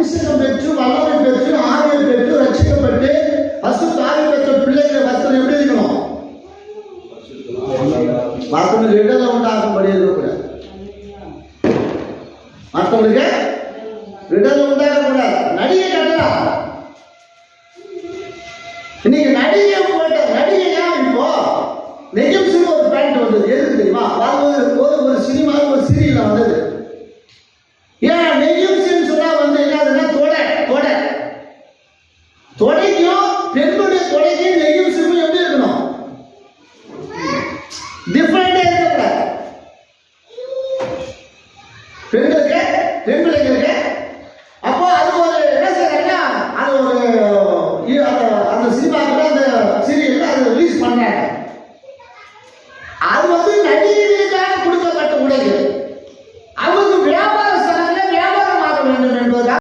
அபிஷேகம் பெற்று வல்லமை பெற்று ஆவியை பெற்று ரட்சிக்கப்பட்டு பசுத்தாவி பெற்ற பிள்ளைகளை வஸ்திரம் எப்படி இருக்கணும்? மற்றவங்களுக்கு இடல உண்டாகும்படி இருக்கக்கூடாது. மற்றவங்களுக்கு இடல உண்டாகக்கூடாது. நடிகை கட்டலாம். இன்னைக்கு நடிகை போட்ட நடிகையா இப்போ நெஜம் சிறு ஒரு பேண்ட் வந்தது. எதுக்கு தெரியுமா? ஒரு சினிமா ஒரு சீரியல்ல வந்தது. ஏன் நெஜம் சிறு சொன்னா வந்து என்னதுன்னா தொடைக்கும் பெண்ணுடைய தொடைக்கும் நெஜம் சிறு எப்படி இருக்கணும்? டிஃபரெண்டா இருக்கக்கூடாது. பெண்களுக்கு அப்போ அது ஒரு என்ன செய்யறாங்கன்னா அது ஒரு அந்த சினிமாக்குள்ள அந்த சீரியல்ல அதை ரிலீஸ் பண்றாங்க.